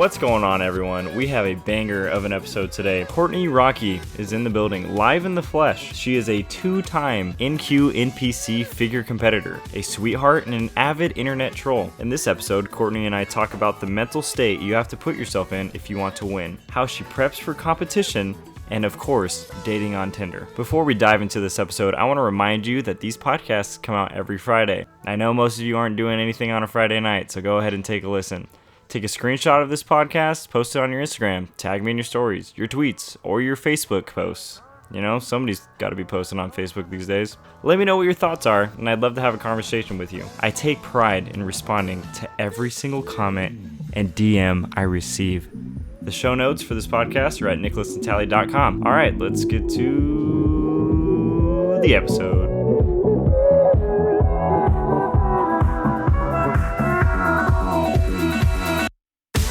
What's going on, everyone? We have a banger of an episode today. Kourtney Rockey is in the building, live in the flesh. She is a two-time NQ NPC figure competitor, a sweetheart, and an avid internet troll. In this episode, Kourtney and I talk about the mental state you have to put yourself in if you want to win, how she preps for competition, and of course, dating on Tinder. Before we dive into this episode, I want to remind you that these podcasts come out every Friday. I know most of you aren't doing anything on a Friday night, so go ahead and take a listen. Take a screenshot of this podcast, post it on your Instagram, tag me in your stories, your tweets, or your Facebook posts. You know, somebody's got to be posting on Facebook these days. Let me know what your thoughts are, and I'd love to have a conversation with you. I take pride in responding to every single comment and DM I receive. The show notes for this podcast are at nicholasnatali.com. All right, let's get to the episode.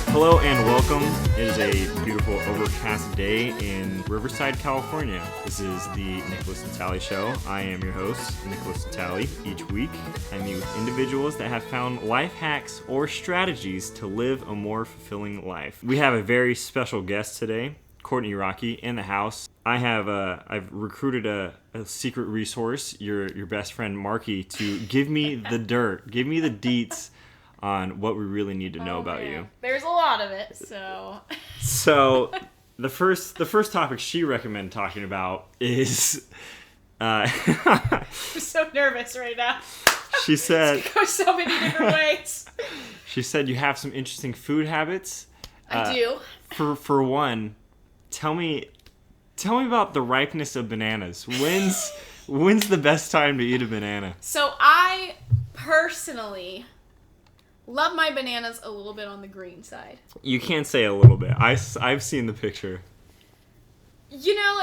Hello and welcome. It is a beautiful overcast day in Riverside, California. This is the Nickolas and Natali Show. I am your host, Nickolas and Natali. Each week, I meet with individuals that have found life hacks or strategies to live a more fulfilling life. We have a very special guest today, Kourtney Rockey, in the house. I've recruited a secret resource, your best friend Marky, to give me the dirt, give me the deets on what we really need to know about you. There's a lot of it, so. So, the first topic she recommended talking about is. I'm so nervous right now. She said. It goes so many different ways. She said you have some interesting food habits. I do. For one, tell me about the ripeness of bananas. When's the best time to eat a banana? So I personally love my bananas a little bit on the green side. You can't say a little bit. I've seen the picture. You know,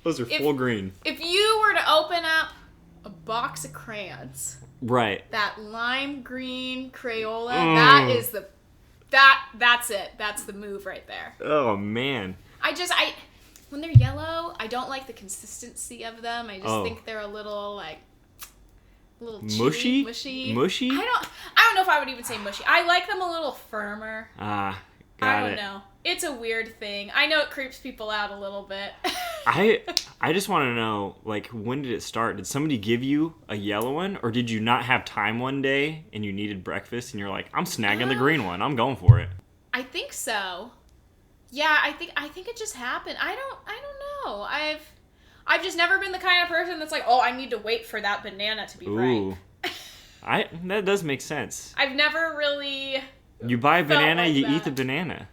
those are full green. If you were to open up a box of crayons, right, that lime green Crayola, that's it. That's the move right there. Oh man. When they're yellow, I don't like the consistency of them. I just think they're a little chewy, mushy. I don't know if I would even say mushy. I like them a little firmer. I don't know. It's a weird thing. I know it creeps people out a little bit. I just want to know, when did it start? Did somebody give you a yellow one, or did you not have time one day and you needed breakfast and you're like, I'm snagging the green one. I'm going for it. I think so. Yeah, I think it just happened. I don't know. I've just never been the kind of person that's like, I need to wait for that banana to be ripe. That does make sense. I've never really. You buy a banana, you eat the banana.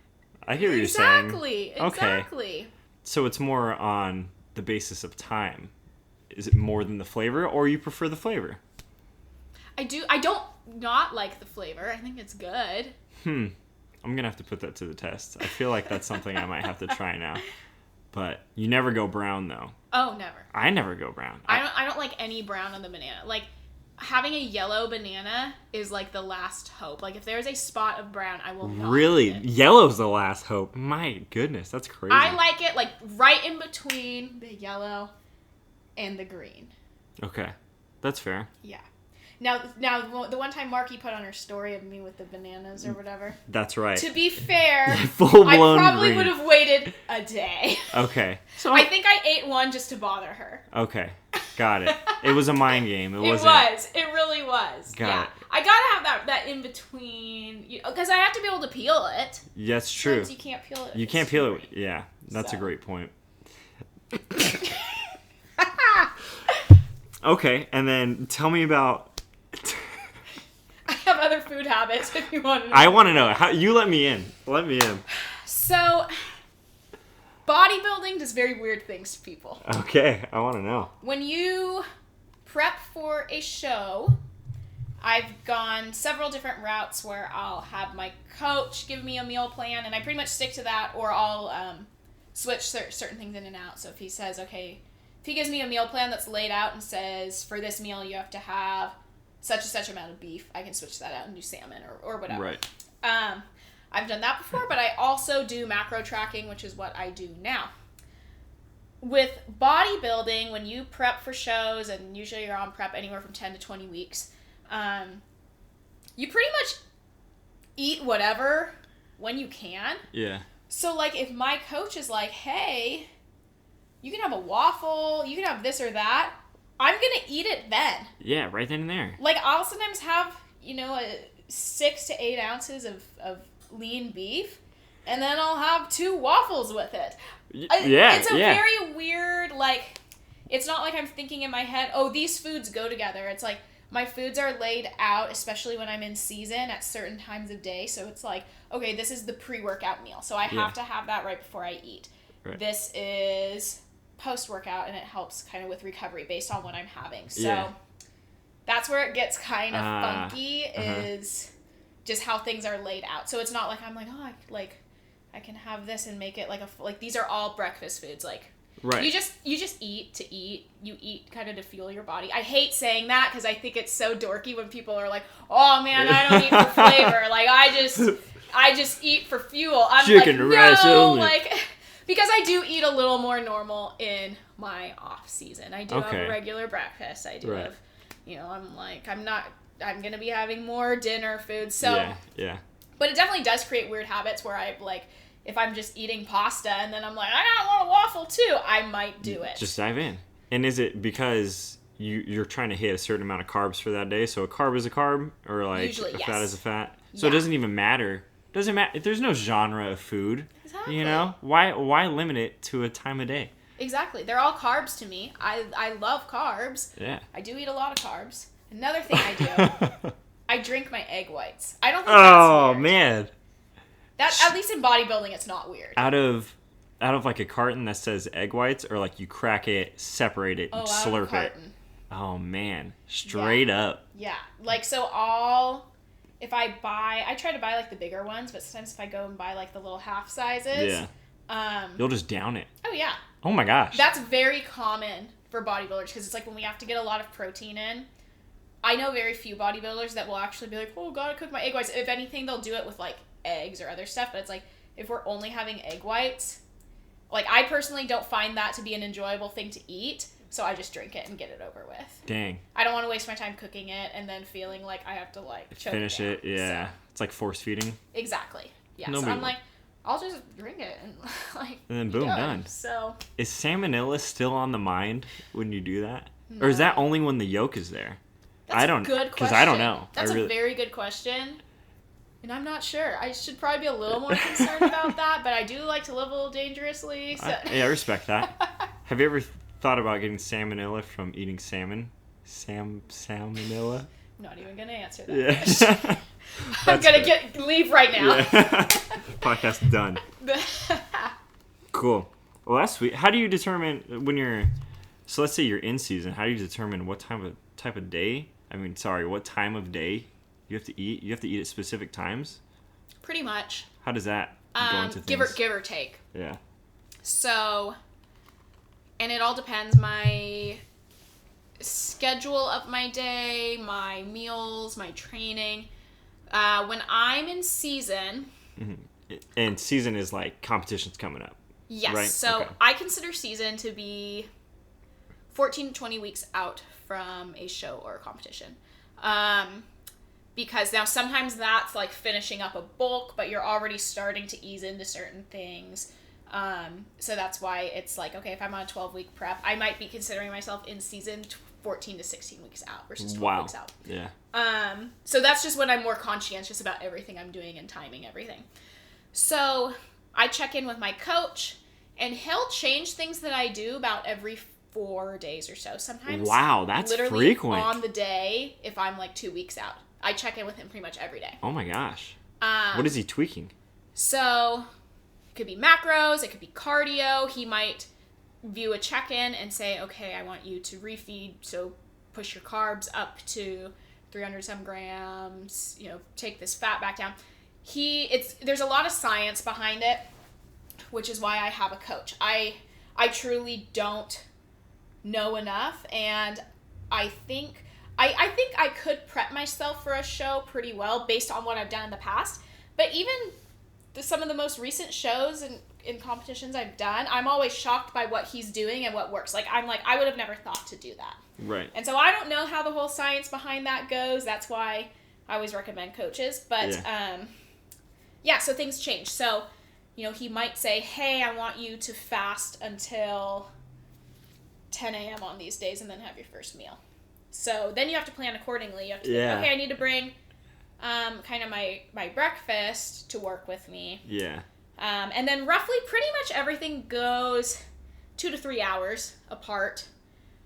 I hear what you're saying. Exactly. Okay. So it's more on the basis of time. Is it more than the flavor, or you prefer the flavor? I do. I don't not like the flavor. I think it's good. I'm going to have to put that to the test. I feel like that's something I might have to try now. But you never go brown, though. Oh, never. I never go brown. I don't like any brown on the banana. Like, having a yellow banana is like the last hope. Like, if there's a spot of brown, I will not Really? eat it. Yellow's the last hope. My goodness, that's crazy. I like it, right in between the yellow and the green. Okay. That's fair. Yeah. Now, the one time Marky put on her story of me with the bananas or whatever. That's right. To be fair, Full-blown I probably green. would have waited a day. Okay. So I think I ate one just to bother her. Okay. Got it. It was a mind game. It wasn't. It really was. Got it. I gotta have that in between, because I have to be able to peel it. That's true. Since you can't peel it. You can't peel it. Yeah, that's a great point. Okay, and then tell me about. I have other food habits if you want to know. I want to know. How you let me in. Let me in. So, bodybuilding does very weird things to people. Okay, I want to know. When you prep for a show, I've gone several different routes where I'll have my coach give me a meal plan, and I pretty much stick to that, or I'll switch certain things in and out. So if he says, okay, if he gives me a meal plan that's laid out and says, for this meal you have to have such and such amount of beef, I can switch that out and do salmon or whatever. Right. I've done that before, but I also do macro tracking, which is what I do now. With bodybuilding, when you prep for shows, and usually you're on prep anywhere from 10 to 20 weeks, you pretty much eat whatever when you can. Yeah. So, like, if my coach is like, hey, you can have a waffle, you can have this or that, I'm going to eat it then. Yeah, right then and there. Like, I'll sometimes have, 6 to 8 ounces of lean beef, and then I'll have 2 waffles with it. It's a very weird, like, it's not like I'm thinking in my head, oh, these foods go together. It's like, my foods are laid out, especially when I'm in season, at certain times of day. So it's like, okay, this is the pre-workout meal. So I have to have that right before I eat. Right. This is post-workout, and it helps kind of with recovery based on what I'm having. So that's where it gets kind of funky, is just how things are laid out. So it's not like I'm like, oh, I can have this and make it like these are all breakfast foods. Like, right. You just eat to eat. You eat kind of to fuel your body. I hate saying that because I think it's so dorky when people are like, "Oh man, I don't eat for flavor. Like I just eat for fuel." I'm chicken like, rice no, only. like, because I do eat a little more normal in my off season. I do have a regular breakfast. I do have, I'm gonna be having more dinner food. So yeah. But it definitely does create weird habits where I like. If I'm just eating pasta and then I'm like, I want a waffle too, I might do it. Just dive in. And is it because you're trying to hit a certain amount of carbs for that day? So a carb is a carb, or like usually, a fat is a fat? So it doesn't even matter. Doesn't matter. There's no genre of food. Exactly. Why limit it to a time of day? Exactly. They're all carbs to me. I love carbs. Yeah. I do eat a lot of carbs. Another thing I do, I drink my egg whites. I don't think that's weird. Man. That, at least in bodybuilding, it's not weird. Out of like a carton that says egg whites, or like you crack it, separate it, and slurp it. Oh man, straight up. Yeah, like so if I try to buy like the bigger ones, but sometimes if I go and buy like the little half sizes, you'll just down it. Oh yeah. Oh my gosh. That's very common for bodybuilders because it's like when we have to get a lot of protein in. I know very few bodybuilders that will actually be like, oh, gotta cook my egg whites. If anything, they'll do it with like eggs or other stuff, but it's like if we're only having egg whites, like I personally don't find that to be an enjoyable thing to eat, so I just drink it and get it over with. Dang. I don't want to waste my time cooking it and then feeling like I have to like choke finish it. Yeah. So. It's like force feeding. Exactly. Yeah. So I'm like, I'll just drink it and like and then boom, done. So is salmonella still on the mind when you do that? No. Or is that only when the yolk is there? That's a good question. Because I don't know. That's a very good question. And I'm not sure. I should probably be a little more concerned about that, but I do like to live a little dangerously. So. I respect that. Have you ever thought about getting salmonella from eating salmon? Salmonella? I'm not even going to answer that question. I'm going to leave right now. Yeah. Podcast done. Cool. Well, that's sweet. How do you determine so let's say you're in season, how do you determine what type of day? What time of day you have to eat? You have to eat at specific times? Pretty much. How does that go into things? Give or take. Yeah. So, and it all depends my schedule of my day, my meals, my training. When I'm in season... Mm-hmm. And season is like competitions coming up. Yes. Right? So okay. I consider season to be 14 to 20 weeks out from a show or a competition. Because now sometimes that's like finishing up a bulk, but you're already starting to ease into certain things. So that's why it's like, okay, if I'm on a 12-week prep, I might be considering myself in season 14 to 16 weeks out versus 12 weeks out. Yeah. So that's just when I'm more conscientious about everything I'm doing and timing everything. So I check in with my coach, and he'll change things that I do about every 4 days or so. Sometimes. Wow, that's literally frequent. On the day, if I'm like 2 weeks out, I check in with him pretty much every day. Oh my gosh. What is he tweaking? So it could be macros, it could be cardio. He might view a check-in and say, okay, I want you to refeed, so push your carbs up to 300 some grams, take this fat back down. There's a lot of science behind it, which is why I have a coach. I truly don't know enough, and I think I could prep myself for a show pretty well based on what I've done in the past. But even some of the most recent shows and in competitions I've done, I'm always shocked by what he's doing and what works. Like, I'm like, I would have never thought to do that. Right. And so I don't know how the whole science behind that goes. That's why I always recommend coaches. But, yeah, so things change. So, he might say, hey, I want you to fast until 10 a.m. on these days and then have your first meal. So then you have to plan accordingly. You have to think, okay, I need to bring kind of my breakfast to work with me. Yeah. And then roughly pretty much everything goes 2 to 3 hours apart.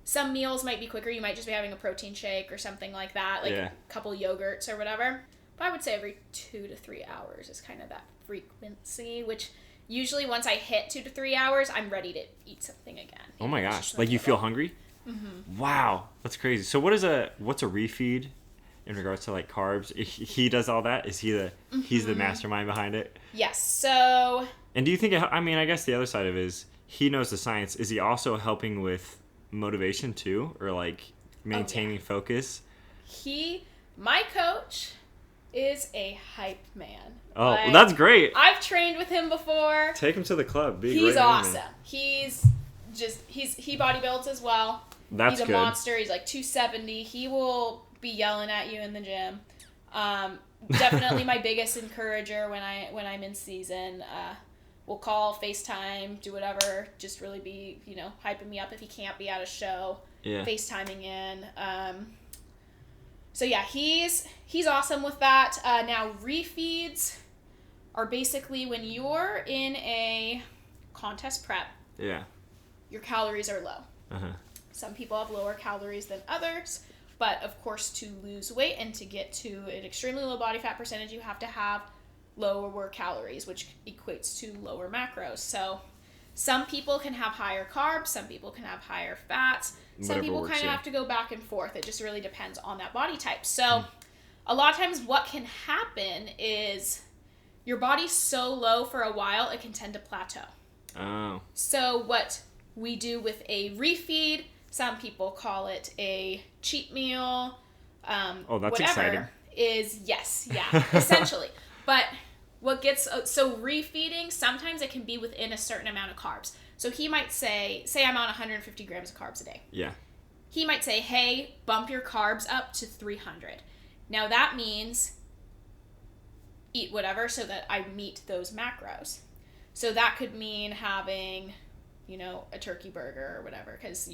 Some meals might be quicker. You might just be having a protein shake or something like that, like a couple yogurts or whatever. But I would say every 2 to 3 hours is kind of that frequency, which usually once I hit 2 to 3 hours, I'm ready to eat something again. Oh my gosh. Like you feel hungry? Mm-hmm. Wow. That's crazy. So what's a refeed in regards to like carbs? He does all that? Is he he's the mastermind behind it? Yes. So. And do you think, I guess the other side of it is he knows the science. Is he also helping with motivation too? Or like maintaining focus? My coach is a hype man. Oh, well, that's great. I've trained with him before. Take him to the club. He's awesome. He bodybuilds as well. That's good. He's a monster. He's like 270. He will be yelling at you in the gym. Definitely my biggest encourager when I'm in season. We'll call, FaceTime, do whatever. Just really be, hyping me up if he can't be at a show. Yeah. FaceTiming in. So yeah, he's awesome with that. Now refeeds are basically when you're in a contest prep. Yeah. Your calories are low. Uh-huh. Some people have lower calories than others, but of course to lose weight and to get to an extremely low body fat percentage, you have to have lower calories, which equates to lower macros. So some people can have higher carbs, some people can have higher fats, some people kind of have to go back and forth. It just really depends on that body type. So a lot of times what can happen is your body's so low for a while, it can tend to plateau. Oh. So what we do with a refeed, some people call it a cheat meal. That's whatever, exciting. Essentially. But what gets, so refeeding, sometimes it can be within a certain amount of carbs. So he might say I'm on 150 grams of carbs a day. Yeah. He might say, hey, bump your carbs up to 300. Now that means eat whatever so that I meet those macros. So that could mean having, a turkey burger or whatever, because,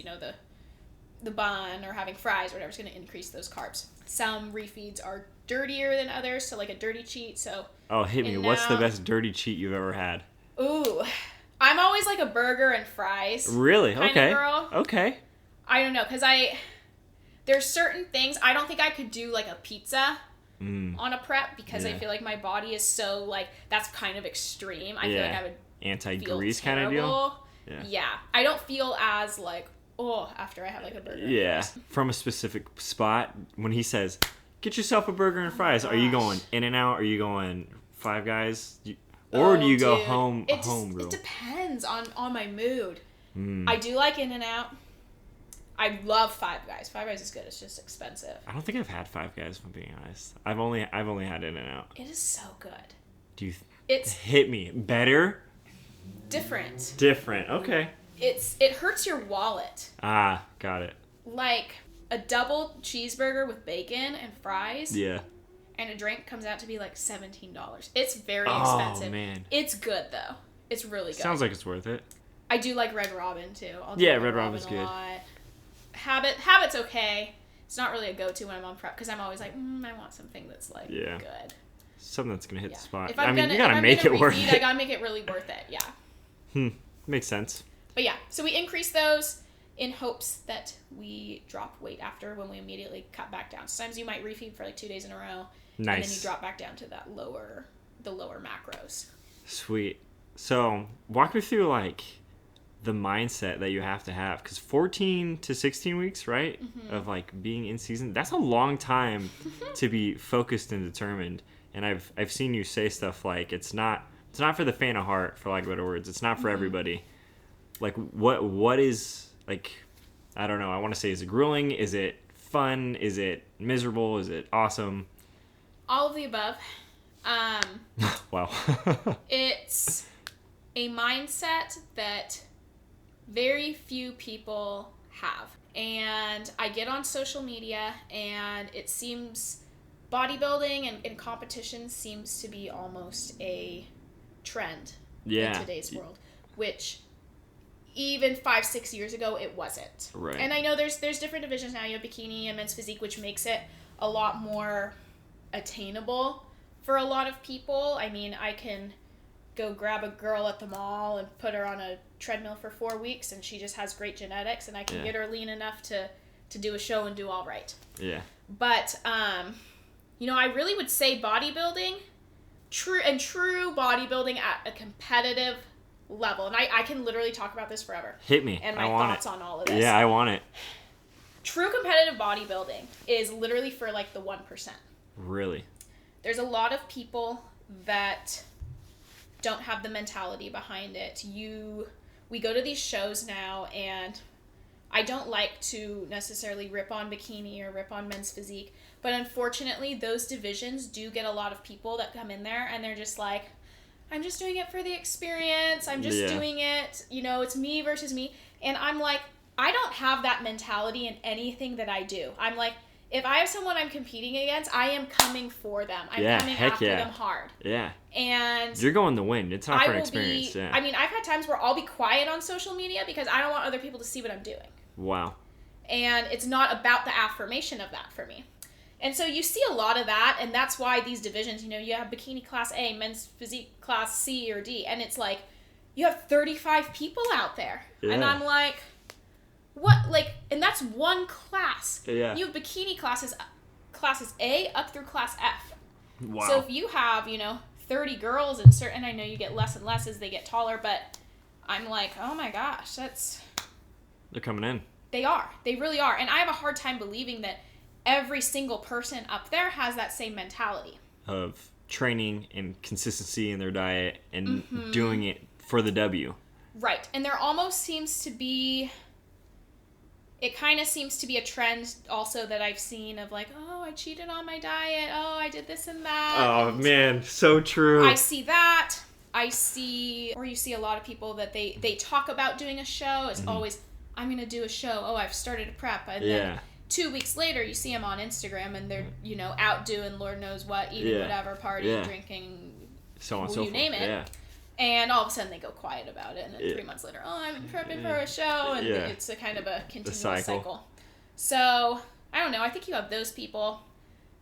the bun or having fries or whatever is going to increase those carbs. Some refeeds are dirtier than others, so like a dirty cheat. So hit me. What's the best dirty cheat you've ever had? Ooh, I'm always like a burger and fries. Really? Kind of girl. Okay. I don't know, because there's certain things, I don't think I could do like a pizza on a prep because I feel like my body is so like, that's kind of extreme. I feel like I would anti-grease kind of deal. Yeah. I don't feel as like, after I have like a burger. Yeah. From a specific spot, when he says, get yourself a burger and fries, are you going In-N-Out? Are you going Five Guys? Or do you go home grill? It depends on my mood. I do like In-N-Out. I love Five Guys. Five Guys is good. It's just expensive. I don't think I've had Five Guys, if I'm being honest. I've only had In-N-Out. It is so good. It's hit me better? Different. Okay. It hurts your wallet. Ah, got it. Like a double cheeseburger with bacon and fries. Yeah. And a drink comes out to be like $17. It's very expensive. Oh, man. It's good though. It's really good. Sounds like it's worth it. I do like Red Robin too. Red Robin's good. Habit's okay. It's not really a go-to when I'm on prep because I'm always like, I want something that's like good. Something that's gonna hit the spot. You gotta make it worth it. I gotta make it really worth it. Yeah. Makes sense. But yeah, so we increase those in hopes that we drop weight after when we immediately cut back down. Sometimes you might refeed for like 2 days in a row. Nice. And then you drop back down to the lower macros. Sweet. So walk me through like the mindset that you have to have, because 14 to 16 weeks, right, of like being in season, that's a long time to be focused and determined. And I've seen you say stuff like it's not for the faint of heart, for lack of better words. It's not for everybody. Like what is, like, I don't know, I want to say, is it grueling? Is it fun? Is it miserable? Is it awesome? All of the above. Wow. It's a mindset that very few people have. And I get on social media and it seems bodybuilding and competition seems to be almost a trend in today's world, which even 5-6 years ago it wasn't. Right. And I know there's different divisions now. You have bikini and men's physique, which makes it a lot more attainable for a lot of people. I mean, I can go grab a girl at the mall and put her on a treadmill for 4 weeks, and she just has great genetics, and I can get her lean enough to do a show and do all right. Yeah. But I really would say bodybuilding, true bodybuilding at a competitive level, and I can literally talk about this forever. Hit me. And my thoughts on all of this. Yeah, I want it. True competitive bodybuilding is literally for like the 1%. Really? There's a lot of people that don't have the mentality behind it. We go to these shows now, and I don't like to necessarily rip on bikini or rip on men's physique, but unfortunately those divisions do get a lot of people that come in there and they're just like, I'm just doing it for the experience. I'm just doing it, it's me versus me. And I'm like, I don't have that mentality in anything that I do. I'm like, if I have someone I'm competing against, I am coming for them. I'm coming after them hard. Yeah. And you're going to win. It's not for an experience. I mean, I've had times where I'll be quiet on social media because I don't want other people to see what I'm doing. Wow. And it's not about the affirmation of that for me. And so you see a lot of that, and that's why these divisions, you have bikini class A, men's physique class C or D, and it's like, you have 35 people out there. Yeah. And I'm like, what? Like, and that's one class. Yeah. You have bikini classes A up through class F. Wow. So if you have, 30 girls in certain, I know you get less and less as they get taller, but I'm like, oh my gosh, they're coming in. They are. They really are. And I have a hard time believing that every single person up there has that same mentality of training and consistency in their diet and doing it for the W. Right. And there almost seems to be, it kind of seems to be a trend also that I've seen of like, oh, I cheated on my diet. Oh, I did this and that. Oh, man. So true. I see that. You see a lot of people that they talk about doing a show. It's always, I'm going to do a show. Oh, I've started a prep. And then 2 weeks later, you see them on Instagram, and they're, out doing Lord knows what, eating whatever, partying, drinking, so on, so you name it. Yeah. And all of a sudden, they go quiet about it, and then 3 months later, oh, I'm prepping for a show, and it's a kind of a continuous cycle. So, I don't know. I think you have those people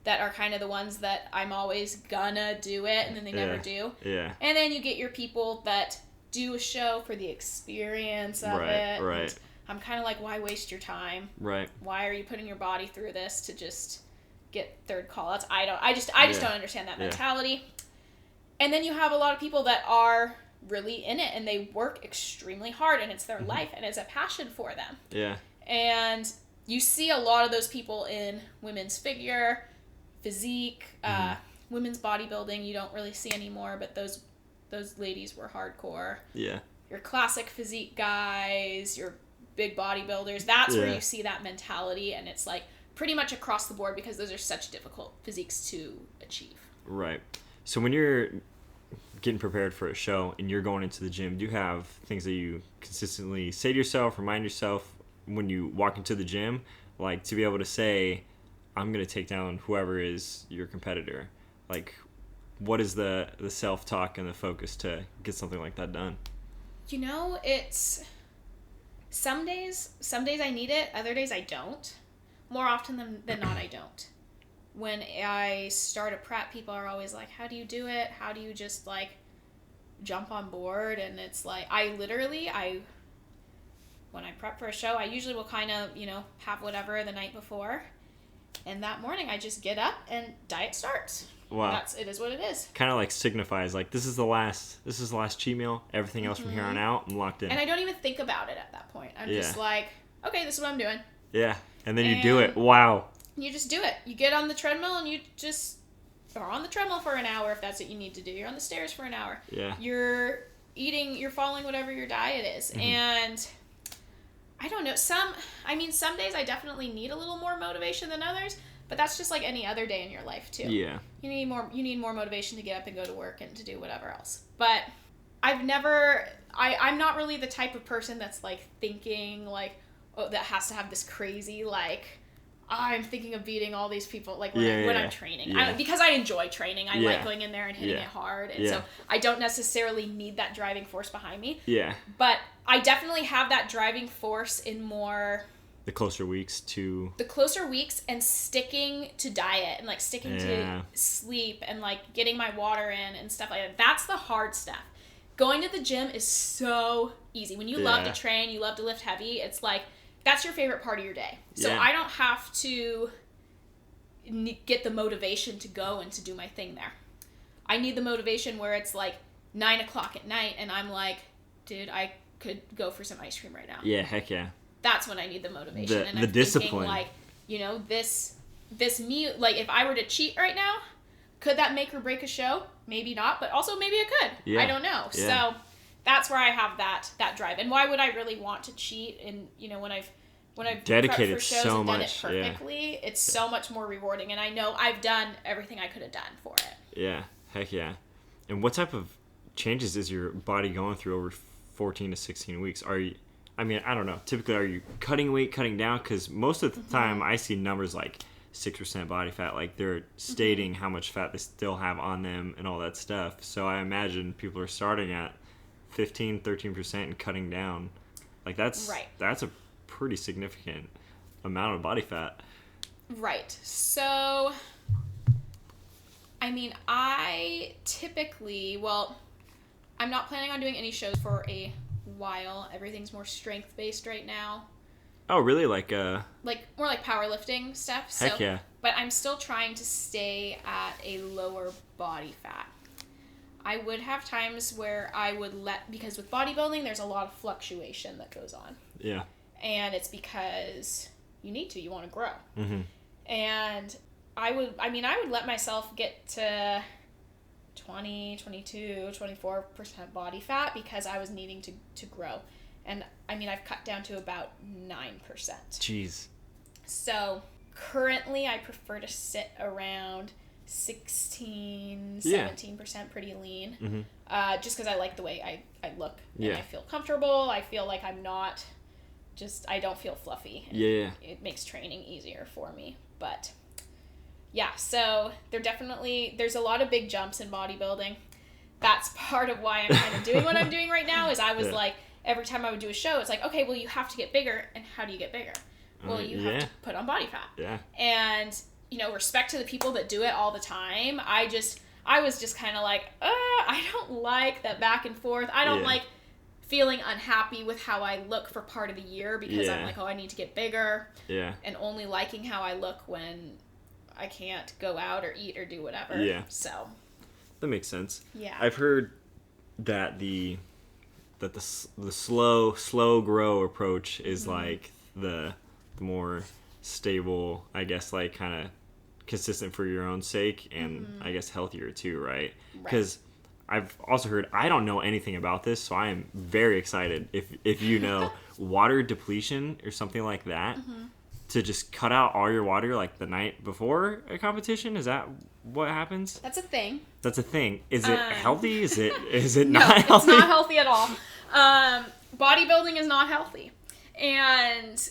that are kind of the ones that I'm always gonna do it, and then they never do. Yeah. And then you get your people that do a show for the experience of it. Right. I'm kind of like, why waste your time? Right. Why are you putting your body through this to just get third call-outs? I just don't understand that mentality. And then you have a lot of people that are really in it, and they work extremely hard, and it's their life, and it's a passion for them. Yeah. And you see a lot of those people in women's figure, physique, women's bodybuilding. You don't really see anymore, but those ladies were hardcore. Yeah. Your classic physique guys, your big bodybuilders, that's where you see that mentality, and it's like pretty much across the board because those are such difficult physiques to achieve. Right. So when you're getting prepared for a show and you're going into the gym, do you have things that you consistently say to yourself, remind yourself when you walk into the gym, like to be able to say, I'm going to take down whoever is your competitor? Like, what is the self-talk and the focus to get something like that done? It's some days I need it, other days I don't. More often than not, I don't. When I start a prep, people are always like, how do you do it? How do you just like jump on board? And it's like, when I prep for a show, I usually will kind of, have whatever the night before. And that morning I just get up and diet starts. Wow. It is what it is. Kind of like signifies like this is the last cheat meal. Everything else from here on out, I'm locked in. And I don't even think about it at that point. I'm just like, okay, this is what I'm doing. Yeah. And then you do it. Wow. You just do it. You get on the treadmill and you just are on the treadmill for an hour if that's what you need to do. You're on the stairs for an hour. Yeah. You're following whatever your diet is. And I don't know. Some days I definitely need a little more motivation than others, but that's just like any other day in your life too. Yeah. You need more motivation to get up and go to work and to do whatever else. But I'm not really the type of person that's like thinking like, oh, that has to have this crazy like, I'm thinking of beating all these people, like, when I'm training. Because I enjoy training. I like going in there and hitting it hard. And so I don't necessarily need that driving force behind me. Yeah. But I definitely have that driving force in more... The closer weeks and sticking to diet and, like, sticking to sleep and, like, getting my water in and stuff like that. That's the hard stuff. Going to the gym is so easy. When you love to train, you love to lift heavy, it's like... That's your favorite part of your day. So I don't have to get the motivation to go and to do my thing there. I need the motivation where it's like 9 o'clock at night and I'm like, dude, I could go for some ice cream right now. Yeah, heck yeah. That's when I need the motivation. And I'm discipline. Thinking, like, you know, this meal, like, if I were to cheat right now, could that make or break a show? Maybe not, but also maybe it could. Yeah. I don't know. Yeah. So that's where I have that drive. And why would I really want to cheat? And, you know, when I've dedicated prepped for shows so and done much, it perfectly, it's so much more rewarding. And I know I've done everything I could have done for it. Yeah, heck yeah. And what type of changes is your body going through over 14 to 16 weeks? Are you, I mean, I don't know. Typically, are you cutting weight, cutting down? Because most of the time, I see numbers like 6% body fat. Like, they're stating how much fat they still have on them and all that stuff. So I imagine people are starting at 15, 13% and cutting down. Like, that's a pretty significant amount of body fat. Right. So, I mean, I typically, I'm not planning on doing any shows for a while. Everything's more strength-based right now. Oh, really? Like more like powerlifting stuff. Heck yeah. But I'm still trying to stay at a lower body fat. I would have times where I would because with bodybuilding, there's a lot of fluctuation that goes on. Yeah. And it's because you want to grow. Mm-hmm. And I would let myself get to 20, 22, 24% body fat because I was needing to grow. And I mean, I've cut down to about 9%. Jeez. So currently I prefer to sit around 16, 17% pretty lean. Mm-hmm. Just because I like the way I look. And I feel comfortable. I feel like I'm not I don't feel fluffy. It makes training easier for me. But yeah, so there's a lot of big jumps in bodybuilding. That's part of why I'm kind of doing what I'm doing right now is I was like, every time I would do a show, it's like, okay, well, you have to get bigger. And how do you get bigger? Well, you have to put on body fat. Yeah. And, you know, respect to the people that do it all the time. I was just kind of like, I don't like that back and forth. I don't like feeling unhappy with how I look for part of the year because I'm like, I need to get bigger. Yeah. And only liking how I look when I can't go out or eat or do whatever. Yeah. So. That makes sense. Yeah. I've heard that the slow grow approach is like the more stable, I guess, like kind of consistent for your own sake and I guess healthier too, right? Because I've also heard, I don't know anything about this, so I am very excited if you know water depletion or something like that, to just cut out all your water like the night before a competition. Is that what happens? That's a thing. Is it healthy? Is it not healthy? It's not healthy at all. Bodybuilding is not healthy. And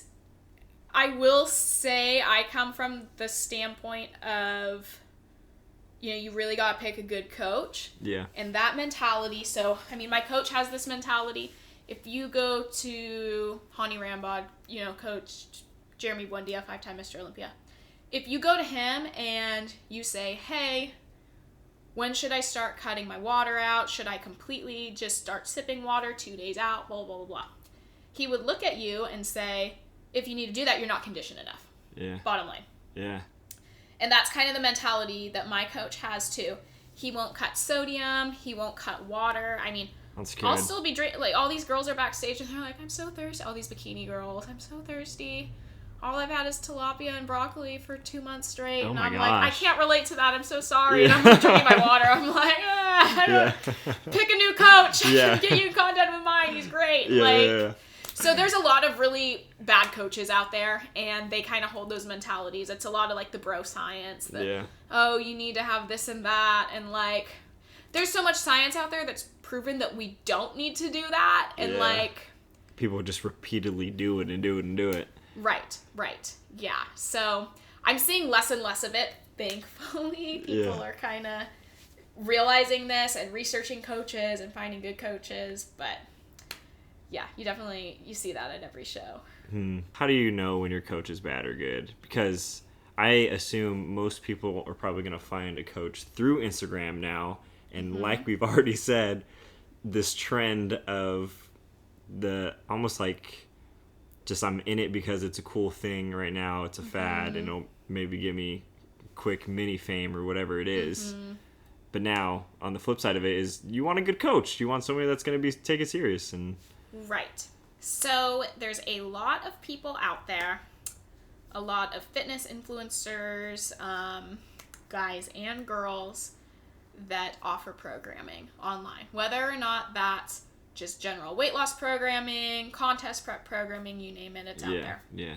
I will say I come from the standpoint of, you know, you really got to pick a good coach. Yeah. And that mentality. So, I mean, my coach has this mentality. If you go to Hani Rambod, you know, Coach Jeremy Buendia, 5-time Mr. Olympia. If you go to him and you say, hey, when should I start cutting my water out? Should I completely just start sipping water 2 days out? Blah, blah, blah, blah. He would look at you and say, if you need to do that, you're not conditioned enough. Yeah. Bottom line. Yeah. And that's kind of the mentality that my coach has too. He won't cut sodium. He won't cut water. I mean, I'll still be drinking. Like, all these girls are backstage and they're like, I'm so thirsty. All these bikini girls, I'm so thirsty. All I've had is tilapia and broccoli for 2 months straight. And I'm like, I can't relate to that. I'm so sorry. And I'm drinking my water. I'm like, pick a new coach. I can get you in contact with mine. He's great. So there's a lot of really bad coaches out there, and they kind of hold those mentalities. It's a lot of, like, the bro science. Oh, you need to have this and that. And, like, there's so much science out there that's proven that we don't need to do that. And, like... people just repeatedly do it and do it and do it. Right. Yeah. So I'm seeing less and less of it, thankfully. People are kind of realizing this and researching coaches and finding good coaches. But yeah, you see that at every show. How do you know when your coach is bad or good? Because I assume most people are probably going to find a coach through Instagram now. And like we've already said, this trend of the almost like just I'm in it because it's a cool thing right now. It's a fad and it'll maybe give me quick mini fame or whatever it is. But now on the flip side of it is you want a good coach. You want somebody that's going to take it serious. And right. So there's a lot of people out there, a lot of fitness influencers, guys and girls that offer programming online, whether or not that's just general weight loss programming, contest prep programming, you name it, it's out there. Yeah.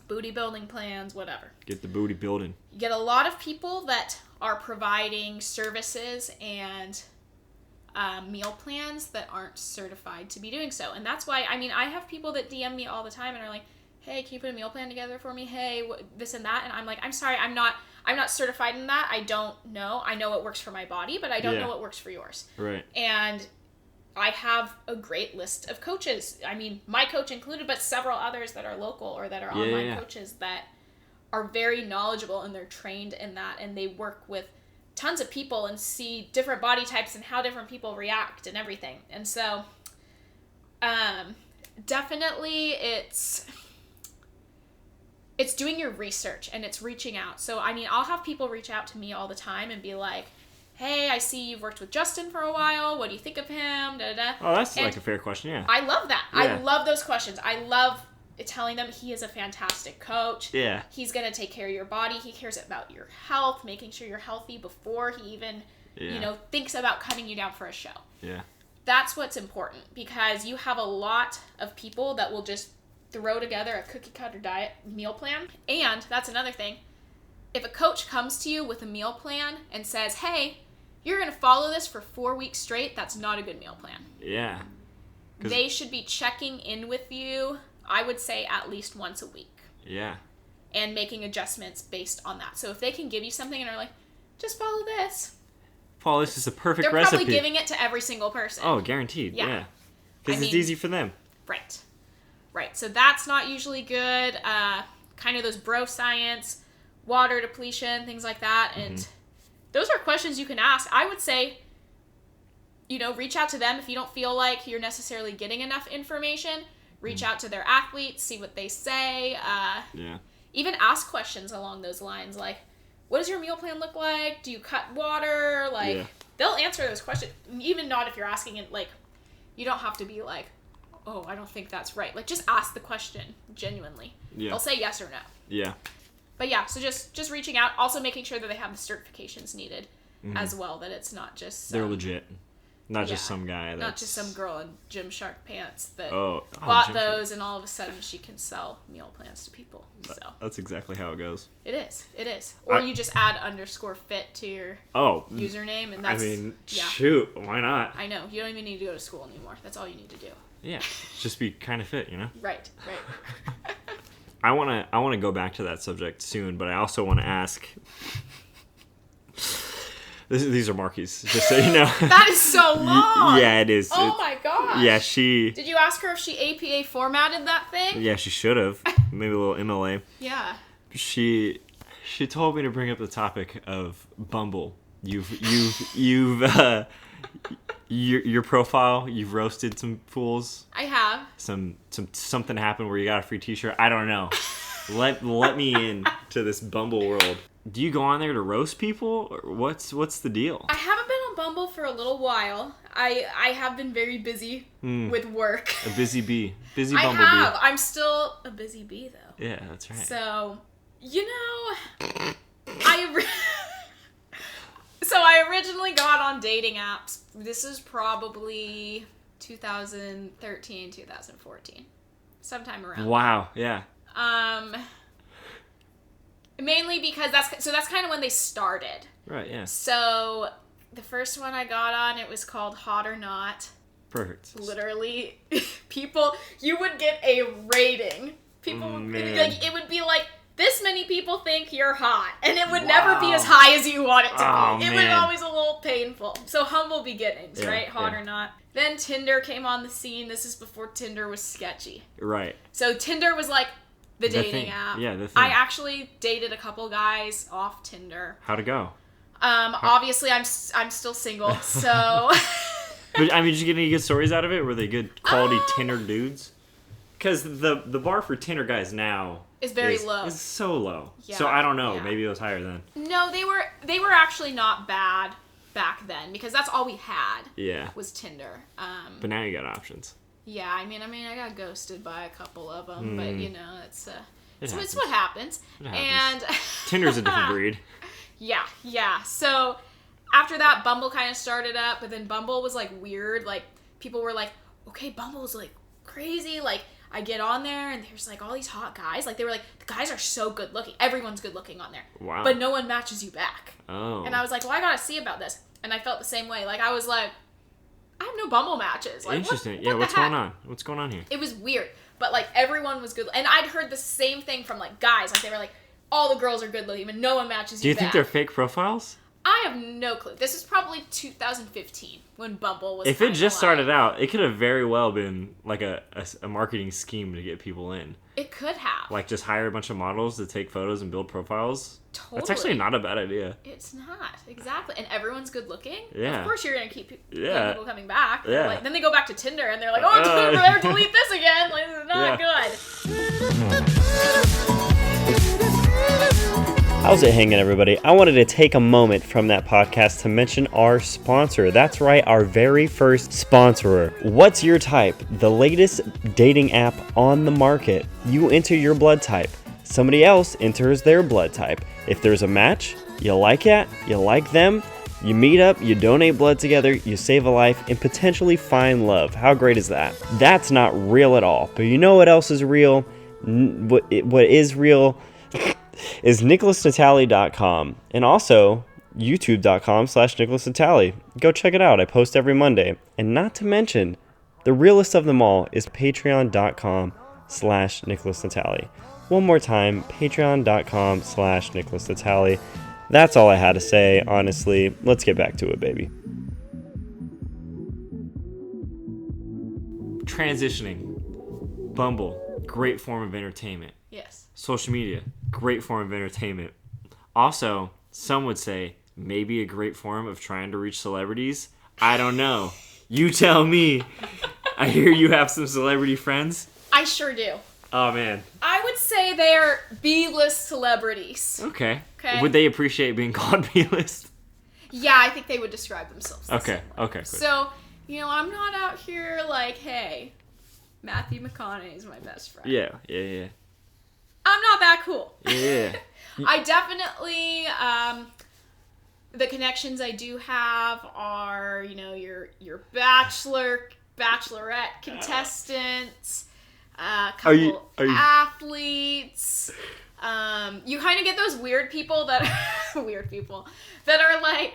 Booty building plans, whatever. Get the booty building. You get a lot of people that are providing services and meal plans that aren't certified to be doing so. And that's why, I have people that DM me all the time and are like, hey, can you put a meal plan together for me? Hey, this and that. And I'm like, I'm sorry, I'm not certified in that. I don't know. I know what works for my body, but I don't know what works for yours. Right. And I have a great list of coaches. My coach included, but several others that are local or that are online coaches that are very knowledgeable and they're trained in that. And they work with tons of people and see different body types and how different people react and everything. And so, definitely it's doing your research and it's reaching out. So, I'll have people reach out to me all the time and be like, hey, I see you've worked with Justin for a while. What do you think of him? Da, da, da. Oh, that's like a fair question, yeah. I love that. Yeah. I love those questions. I love telling them he is a fantastic coach. Yeah. He's going to take care of your body. He cares about your health, making sure you're healthy before he even, thinks about cutting you down for a show. Yeah. That's what's important because you have a lot of people that will just throw together a cookie cutter diet meal plan. And that's another thing. If a coach comes to you with a meal plan and says, hey, you're going to follow this for 4 weeks straight, that's not a good meal plan. Yeah. They should be checking in with you, I would say, at least once a week. Yeah. And making adjustments based on that. So if they can give you something and are like, just follow this. Paul, this is a perfect They're recipe. probably giving it to every single person. Oh, guaranteed. Yeah. Because it's easy for them. Right. So that's not usually good. Kind of those bro science, water depletion, things like that. And those are questions you can ask. I would say, reach out to them if you don't feel like you're necessarily getting enough information. Reach out to their athletes, see what they say. Even ask questions along those lines, like, what does your meal plan look like? Do you cut water? They'll answer those questions. Even not if you're asking it, you don't have to be like, oh, I don't think that's right. Just ask the question genuinely. Yeah. They'll say yes or no. Yeah. But yeah, so just reaching out, also making sure that they have the certifications needed as well, that it's not just they're legit. Not just some guy. Not just some girl in Gymshark pants that bought those and all of a sudden she can sell meal plans to people. So that's exactly how it goes. It is. Or you just add _fit to your username and that's... shoot, why not? I know. You don't even need to go to school anymore. That's all you need to do. Yeah, just be kind of fit, Right. I want to go back to that subject soon, but I also want to ask... These are Marky's, just so you know. That is so long. Yeah, it is. Oh my gosh. Yeah, she... Did you ask her if she APA formatted that thing? Yeah, she should have. Maybe a little MLA. Yeah. She told me to bring up the topic of Bumble. You've your profile, you've roasted some fools. I have. Something happened where you got a free t-shirt. I don't know. Let me in to this Bumble world. Do you go on there to roast people, or what's the deal? I haven't been on Bumble for a little while. I have been very busy with work. A busy bee. Busy I Bumblebee. have. I'm still a busy bee, though. Yeah, that's right. So, I originally got on dating apps. This is probably 2013, 2014. Sometime around. Wow, yeah. Mainly because that's kind of when they started. Right, yeah. So the first one I got on, it was called Hot or Not. Perfect. Literally, people, you would get a rating People, man. like, it would be like, this many people think you're hot, and it would never be as high as you want it to be. It was always a little painful. So humble beginnings, right? Hot or not. Then Tinder came on the scene. This is before Tinder was sketchy. Right. So Tinder was like the dating app. Yeah, the thing. I actually dated a couple guys off Tinder. How'd it go? Obviously, I'm still single, so... But, I mean, did you get any good stories out of it? Were they good quality Tinder dudes? Because the bar for Tinder guys now... Is very low. It's so low. Yeah, so I don't know. yeah. Maybe it was higher then. No, they were actually not bad back then, because that's all we had. Yeah. Was Tinder. But now you got options. Yeah, I mean, I got ghosted by a couple of them, but you know, it's happens. what happens. It happens. And Tinder's a different breed. Yeah. So after that, Bumble kind of started up, but then Bumble was like weird. Like people were like, okay, Bumble's like crazy. Like I get on there and there's like all these hot guys. Like they were like, the guys are so good looking. Everyone's good looking on there. Wow. But no one matches you back. Oh. And I was like, well, I gotta see about this. And I felt the same way. Like I was like, I have no Bumble matches. Like, interesting. What What's going on? What's going on here? It was weird. But like everyone was good. And I'd heard the same thing from like guys. Like they were like, all the girls are good looking, but no one matches you. Do you think back. they're fake profiles? I have no clue. This is probably 2015 when Bumble was. If it just started out, it could have very well been like a marketing scheme to get people in. It could have. Like just hire a bunch of models to take photos and build profiles. Totally. That's actually not a bad idea. It's not. Exactly. And everyone's good looking. Yeah. Of course you're going to keep people coming back. Yeah. Like, then they go back to Tinder and they're like, oh, Tinder, delete this again. Like, this is not good. How's it hanging, everybody? I wanted to take a moment from that podcast to mention our sponsor. That's right, our very first sponsor. What's Your Type? The latest dating app on the market. You enter your blood type. Somebody else enters their blood type. If there's a match, you like it, you like them, you meet up, you donate blood together, you save a life, and potentially find love. How great is that? That's not real at all. But you know what else is real? What is real is NickolasNatali.com, and also YouTube.com/NickolasNatali. Go check it out. I post every Monday. And not to mention, the realest of them all is Patreon.com/NickolasNatali. One more time, Patreon.com/NickolasNatali. That's all I had to say, honestly. Let's get back to it, baby. Transitioning. Bumble, great form of entertainment. Yes. Social media, great form of entertainment. Also, some would say maybe a great form of trying to reach celebrities. I don't know. You tell me. I hear you have some celebrity friends. I sure do. Oh, man. I would say they're B-list celebrities. Okay. Okay. Would they appreciate being called B-list? Yeah, I think they would describe themselves the Okay. same way. Okay. Good. So, I'm not out here like, hey, Matthew McConaughey is my best friend. Yeah. I'm not that cool. Yeah. I definitely, the connections I do have are, your bachelorette contestants, couple athletes. You kind of get those weird people that are like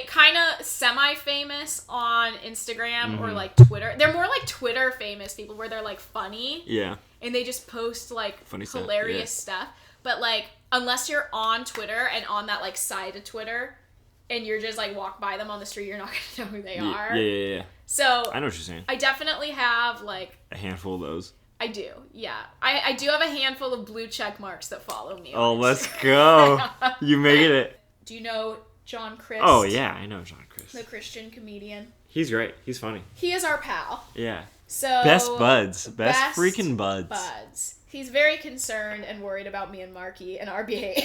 kind of semi-famous on Instagram or like Twitter. They're more like Twitter famous people where they're like funny. Yeah. And they just post like funny hilarious stuff. But like, unless you're on Twitter and on that like side of Twitter and you're just like walk by them on the street, you're not going to know who they are. Yeah. So I know what you're saying. I definitely have like a handful of those. I do, yeah. I do have a handful of blue check marks that follow me. Oh, let's go. You made it. Do you know John Christ? Oh, yeah, I know John Christ. The Christian comedian. He's great. He's funny. He is our pal. Yeah. So Best buds. Best freaking buds. He's very concerned and worried about me and Marky and our behavior.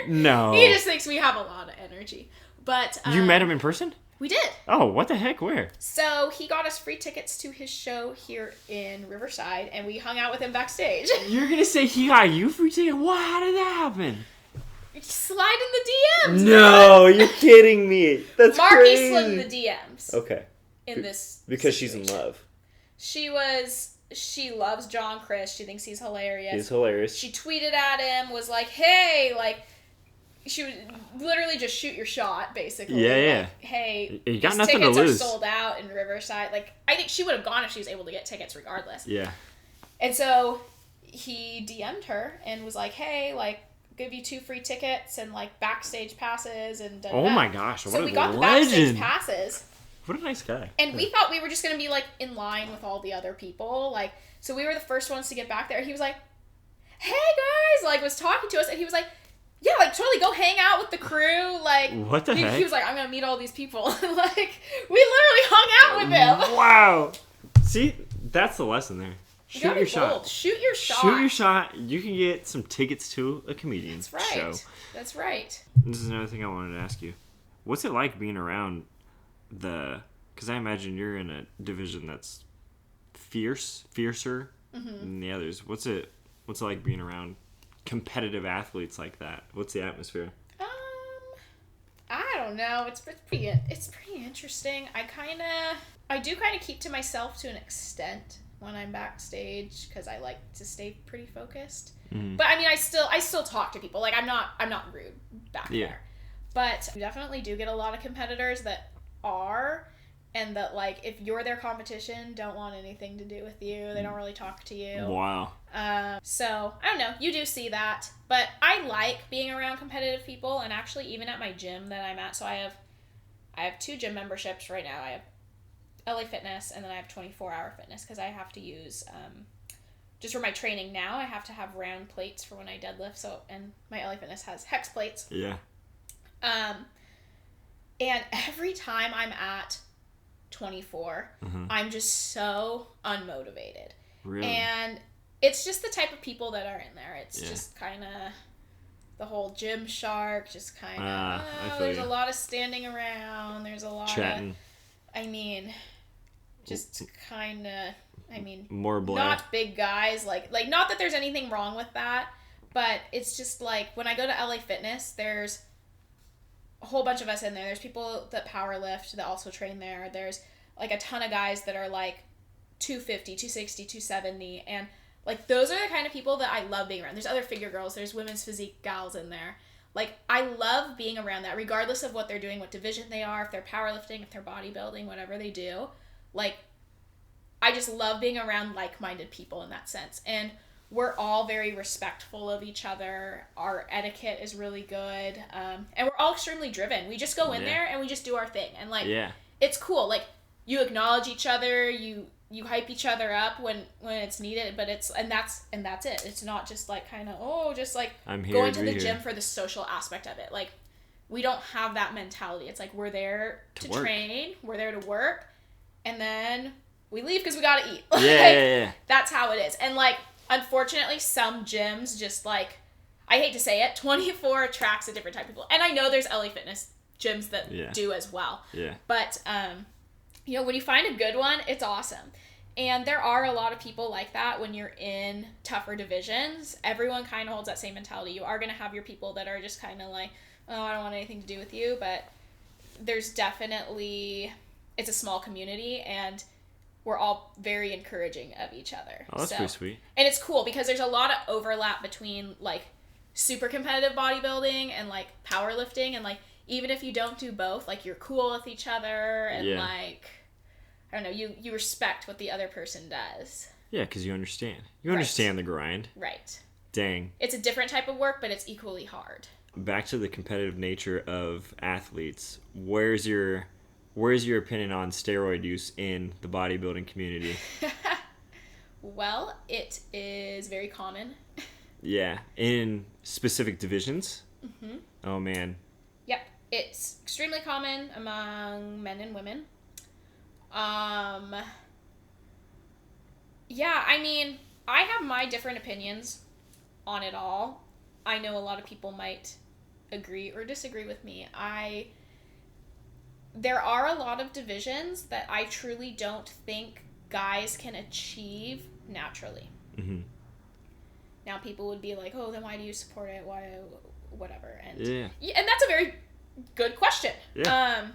No. He just thinks we have a lot of energy. But you met him in person? We did. Oh, what the heck? Where? So he got us free tickets to his show here in Riverside, and we hung out with him backstage. You're gonna say he got you free tickets? What? How did that happen? Slide in the DMs. No, you're kidding me. That's Marky crazy. slid in the DMs. Okay. This because situation. she's in love. She loves John Christ. She thinks he's hilarious. He's hilarious. She tweeted at him, was like, hey, like, she would literally just shoot your shot, basically. Yeah. Like, hey, you got these nothing to tickets lose. are sold out in Riverside. Like, I think she would have gone if she was able to get tickets regardless. Yeah. And so he DM'd her and was like, hey, like, give you 2 free tickets and, like, backstage passes and oh my gosh, what so a we got legend. the backstage passes. What a nice guy. And we thought we were just going to be, like, in line with all the other people. Like, so we were the first ones to get back there. He was like, hey, guys, like, was talking to us. And he was like, yeah, like, totally go hang out with the crew. Like, what the heck? He was like, I'm going to meet all these people. Like, we literally hung out with him. Wow. See, that's the lesson there. Shoot your shot. Shoot your shot. Shoot your shot. You can get some tickets to a comedian's show. That's right. This is another thing I wanted to ask you. What's it like being around because I imagine you're in a division that's fiercer than the others. What's it like being around competitive athletes like that? What's the atmosphere? I don't know. It's pretty interesting. I do kind of keep to myself to an extent when I'm backstage because I like to stay pretty focused. But I mean, I still talk to people. Like, I'm not rude back there. But you definitely do get a lot of competitors that are, and that, like, if you're their competition, don't want anything to do with you. They don't really talk to you. Wow. So I don't know. You do see that, but I like being around competitive people. And actually, even at my gym that I'm at, so I have 2 gym memberships right now. I have LA Fitness, and then I have 24-hour Fitness because I have to use just for my training now. I have to have round plates for when I deadlift. So, and my LA Fitness has hex plates. Yeah. And every time I'm at 24, I'm just so unmotivated. Really? And it's just the type of people that are in there. It's just kind of the whole gym shark, just kind of, there's a lot of standing around. There's a lot chatting. Just kind of, more not big guys. Like not that there's anything wrong with that, but it's just like when I go to LA Fitness, there's a whole bunch of us in there. There's people that power lift that also train there. There's like a ton of guys that are like 250, 260, 270. And like those are the kind of people that I love being around. There's other figure girls. There's women's physique gals in there. Like I love being around that regardless of what they're doing, what division they are, if they're powerlifting, if they're bodybuilding, whatever they do. Like I just love being around like-minded people in that sense. And we're all very respectful of each other. Our etiquette is really good. And we're all extremely driven. We just go in there and we just do our thing. And like, it's cool. Like you acknowledge each other, you hype each other up when it's needed, but that's it. It's not just like kind of, just like going to the gym for the social aspect of it. Like we don't have that mentality. It's like we're there to train, we're there to work, and then we leave because we gotta eat. That's how it is. And like, unfortunately, some gyms just like, I hate to say it, 24 attracts a different type of people. And I know there's LA Fitness gyms that do as well. Yeah. But, when you find a good one, it's awesome. And there are a lot of people like that when you're in tougher divisions. Everyone kind of holds that same mentality. You are going to have your people that are just kind of like, oh, I don't want anything to do with you. But there's definitely, it's a small community and we're all very encouraging of each other. Oh, that's pretty sweet. And it's cool because there's a lot of overlap between like super competitive bodybuilding and like powerlifting, and like even if you don't do both, like you're cool with each other and like, I don't know, you respect what the other person does. Yeah, because you understand. You understand the grind. Right. Dang. It's a different type of work, but it's equally hard. Back to the competitive nature of athletes. Where's your opinion on steroid use in the bodybuilding community? Well, it is very common. Yeah, in specific divisions? Mm-hmm. Oh, man. Yep, it's extremely common among men and women. Yeah, I mean, I have my different opinions on it all. I know a lot of people might agree or disagree with me. There are a lot of divisions that I truly don't think guys can achieve naturally. Mm-hmm. Now, people would be like, oh, then why do you support it? Why, whatever. And and that's a very good question. Yeah.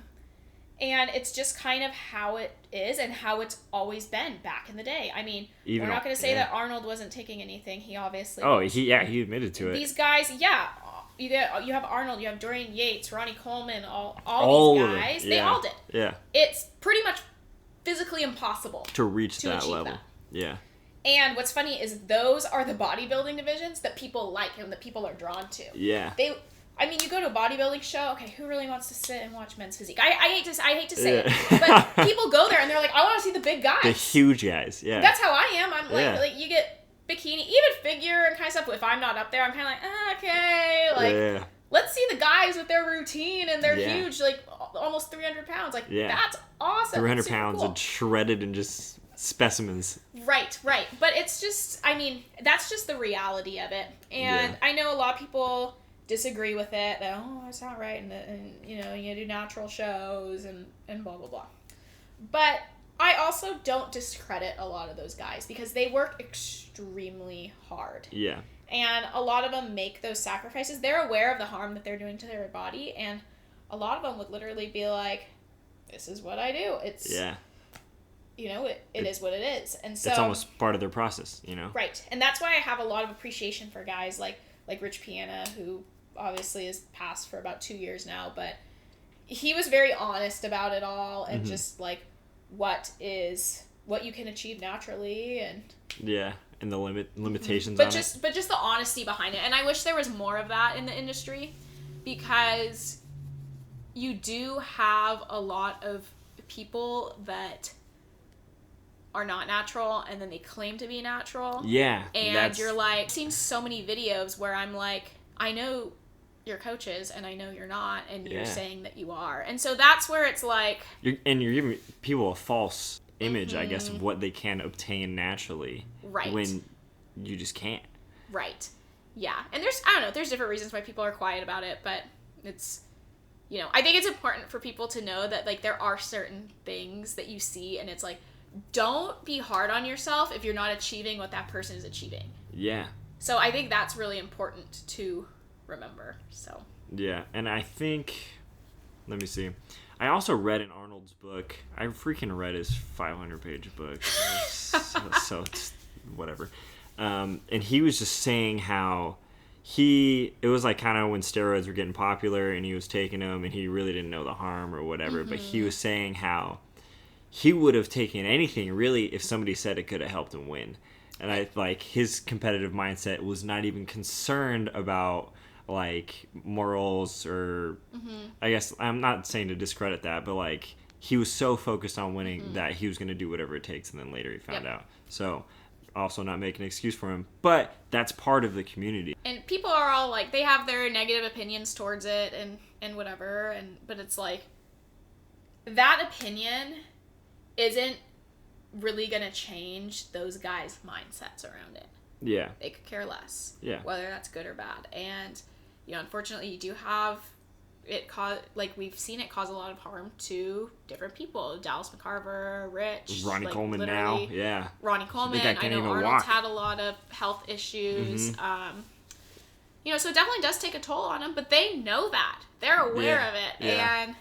And it's just kind of how it is and how it's always been back in the day. I mean, we're not going to say that Arnold wasn't taking anything. He obviously he admitted to it. These guys, you have Arnold, you have Dorian Yates, Ronnie Coleman, all these guys. They all did. Yeah. It's pretty much physically impossible to reach that level. Yeah. And what's funny is those are the bodybuilding divisions that people like and that people are drawn to. Yeah. You go to a bodybuilding show, okay, who really wants to sit and watch men's physique? I hate to say it, but people go there and they're like, I want to see the big guys. The huge guys, yeah. That's how I am. I'm like you get bikini, even figure and kind of stuff. If I'm not up there, I'm kind of like, okay, let's see the guys with their routine and they're huge, like almost 300 pounds. Like, that's awesome. 300 pounds and shredded and just specimens. Right. But it's just, that's just the reality of it. And I know a lot of people disagree with it, that, it's not right, and you do natural shows and blah, blah, blah. But I also don't discredit a lot of those guys because they work extremely hard. Yeah. And a lot of them make those sacrifices. They're aware of the harm that they're doing to their body, and a lot of them would literally be like, this is what I do. It's, it is what it is. And so... It's almost part of their process, Right. And that's why I have a lot of appreciation for guys like Rich Piana, who obviously has passed for about 2 years now, but he was very honest about it all and just like what you can achieve naturally and and the limitations but just the honesty behind it. And I wish there was more of that in the industry, because you do have a lot of people that are not natural and then they claim to be natural. Yeah. And you're like, I've seen so many videos where I'm like, I know you're coaches and I know you're not, and you're saying that you are. And so that's where it's like... You're giving people a false image, I guess, of what they can obtain naturally. Right. When you just can't. Right. Yeah. And there's different reasons why people are quiet about it, but it's, I think it's important for people to know that, like, there are certain things that you see and it's like, don't be hard on yourself if you're not achieving what that person is achieving. Yeah. So I think that's really important to remember. So yeah. And I think, let me see, I also read in Arnold's book, I freaking read his 500-page book, so it's whatever, and he was just saying how it was like kind of when steroids were getting popular and he was taking them and he really didn't know the harm or whatever, but he was saying how he would have taken anything really if somebody said it could have helped him win. And I like his competitive mindset was not even concerned about like morals or I guess I'm not saying to discredit that, but like he was so focused on winning that he was going to do whatever it takes, and then later he found out. So also not making an excuse for him, but that's part of the community. And people are all like, they have their negative opinions towards it and whatever, but it's like that opinion isn't really going to change those guys' mindsets around it. Yeah. They could care less. Yeah. Whether that's good or bad. And, unfortunately, you do have it we've seen it cause a lot of harm to different people. Dallas McCarver, Rich. Ronnie Coleman now. Yeah. Ronnie Coleman. I know Arnold's had a lot of health issues. So it definitely does take a toll on them, but they know that. They're aware of it. Yeah. And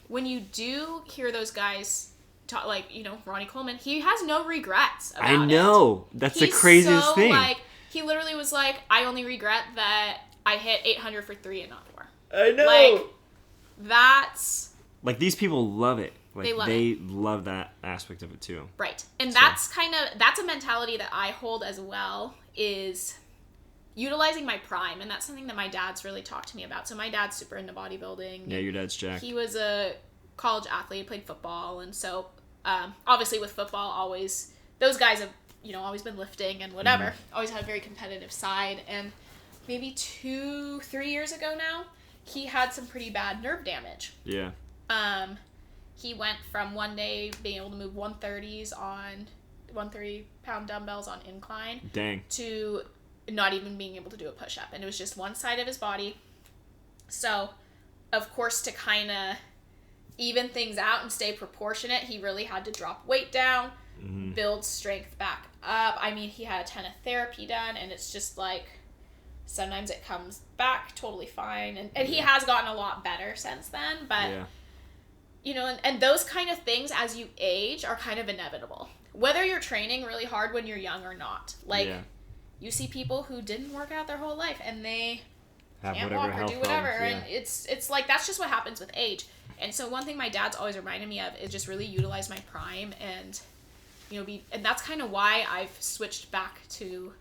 when you do hear those guys talk, like, Ronnie Coleman, he has no regrets about it. I know. That's the craziest thing. Like, he literally was like, I only regret that I hit 800 for 3 and not 4. I know. Like, that's... Like, these people love it. Like, they love that aspect of it, too. Right. And that's a mentality that I hold as well, is utilizing my prime. And that's something that my dad's really talked to me about. So my dad's super into bodybuilding. Yeah, your dad's jacked. He was a college athlete, played football, and so obviously with football, always those guys have always been lifting and whatever, always had a very competitive side. And maybe 2-3 years ago now, he had some pretty bad nerve damage. Yeah. He went from one day being able to move 130-pound dumbbells on incline. Dang. To not even being able to do a push-up, and it was just one side of his body. So of course, to kind of even things out and stay proportionate, he really had to drop weight down, build strength back up. I mean, he had a ton of therapy done, and it's just like sometimes it comes back totally fine, and he has gotten a lot better since then, but and those kind of things as you age are kind of inevitable, whether you're training really hard when you're young or not. Like you see people who didn't work out their whole life and they can't walk or do whatever, and it's like that's just what happens with age. And so one thing my dad's always reminded me of is just really utilize my prime and and that's kind of why I've switched back to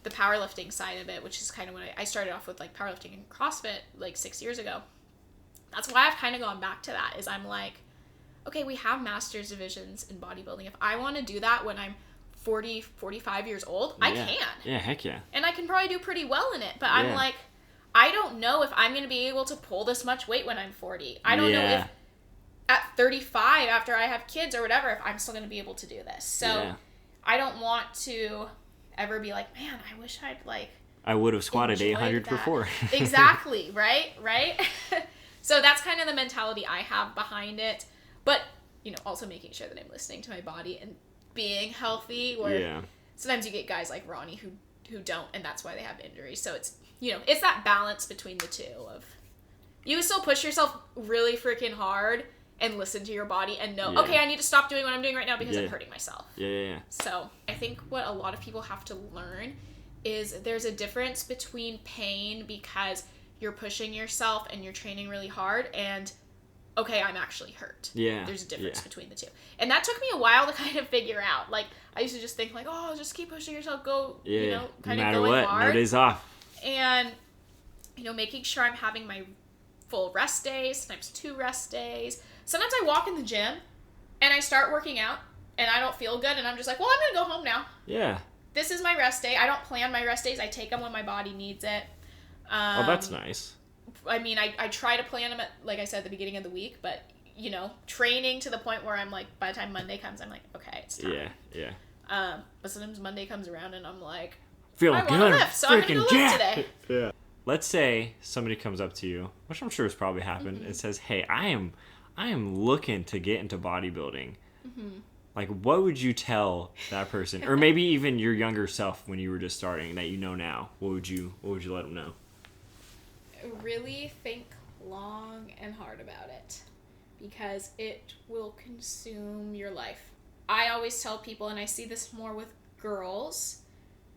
the powerlifting side of it, which is kind of when I started off with like powerlifting and CrossFit like 6 years ago. That's why I've kind of gone back to that, is I'm like, okay, we have master's divisions in bodybuilding. If I want to do that when I'm 40, 45 years old, I can. Yeah, heck yeah. And I can probably do pretty well in it. But I'm like, I don't know if I'm going to be able to pull this much weight when I'm 40. I don't know if at 35, after I have kids or whatever, if I'm still going to be able to do this. So I don't want to ever be like, man, I wish I would have squatted 800 before. Exactly, right? So that's kind of the mentality I have behind it. But, also making sure that I'm listening to my body and being healthy. Where sometimes you get guys like Ronnie who don't, and that's why they have injuries. So it's, it's that balance between the two of, you still push yourself really freaking hard and listen to your body and know, okay, I need to stop doing what I'm doing right now because I'm hurting myself. Yeah. So I think what a lot of people have to learn is there's a difference between pain because you're pushing yourself and you're training really hard, and okay, I'm actually hurt. Yeah. There's a difference between the two. And that took me a while to kind of figure out. Like, I used to just think like, oh, just keep pushing yourself, go, kind of going hard. No days off. And, making sure I'm having my full rest days, sometimes 2 rest days. Sometimes I walk in the gym and I start working out and I don't feel good and I'm just like, well, I'm going to go home now. Yeah. This is my rest day. I don't plan my rest days. I take them when my body needs it. Oh, that's nice. I mean, I try to plan them at, like I said, at the beginning of the week, but, training to the point where I'm like, by the time Monday comes, I'm like, okay, it's time. Yeah. But sometimes Monday comes around and I'm like, feeling good. Lift, so I'm going to go lift today. Yeah. Let's say somebody comes up to you, which I'm sure has probably happened, and says, hey, I am looking to get into bodybuilding. Like, what would you tell that person? Or maybe even your younger self when you were just starting that you know now. What would you let them know? Really think long and hard about it, because it will consume your life. I always tell people, and I see this more with girls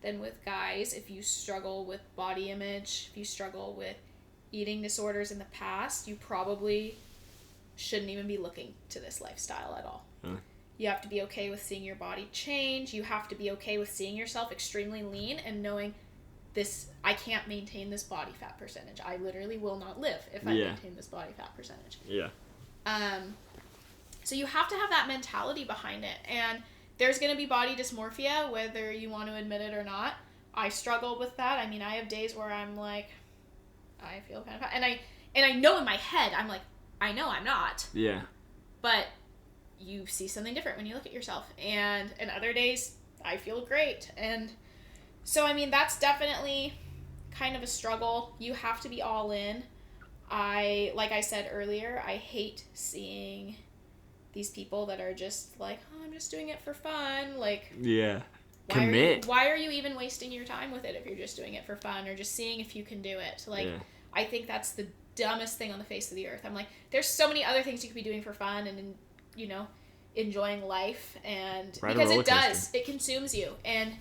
than with guys, if you struggle with body image, if you struggle with eating disorders in the past, you probably shouldn't even be looking to this lifestyle at all. You have to be okay with seeing your body change. You have to be okay with seeing yourself extremely lean and knowing this, I can't maintain this body fat percentage. I literally will not live if I maintain this body fat percentage. Yeah. So you have to have that mentality behind it. And there's going to be body dysmorphia, whether you want to admit it or not. I struggle with that. I mean, I have days where I'm like, I feel kind of fat. And I know in my head, I'm like, I know I'm not. Yeah. But you see something different when you look at yourself. And other days, I feel great. And so, I mean, that's definitely kind of a struggle. You have to be all in. Like I said earlier, I hate seeing these people that are just like, oh, I'm just doing it for fun. Like, yeah, commit. Why are you even wasting your time with it if you're just doing it for fun or just seeing if you can do it? Like, I think that's the dumbest thing on the face of the earth. I'm like, there's so many other things you could be doing for fun and, enjoying life. And because it does, it consumes you. And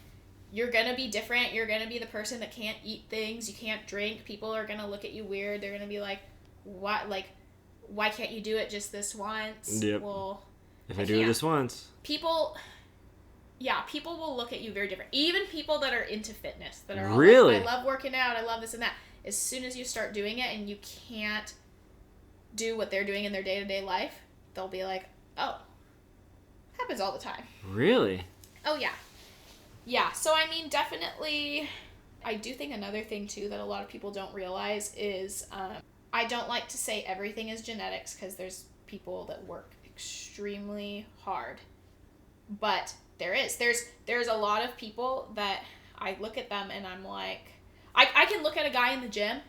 you're going to be different. You're going to be the person that can't eat things. You can't drink. People are going to look at you weird. They're going to be like, what? Like, why can't you do it just this once? Yep. Well, if I do it this once. People will look at you very different. Even people that are into fitness, that are all really? Like, I love working out, I love this and that. As soon as you start doing it and you can't do what they're doing in their day-to-day life, they'll be like, oh, happens all the time. Really? Oh, yeah. Yeah, so I mean, definitely, I do think another thing, too, that a lot of people don't realize is, I don't like to say everything is genetics, because there's people that work extremely hard. But there's a lot of people that I look at them and I'm like, I can look at a guy in the gym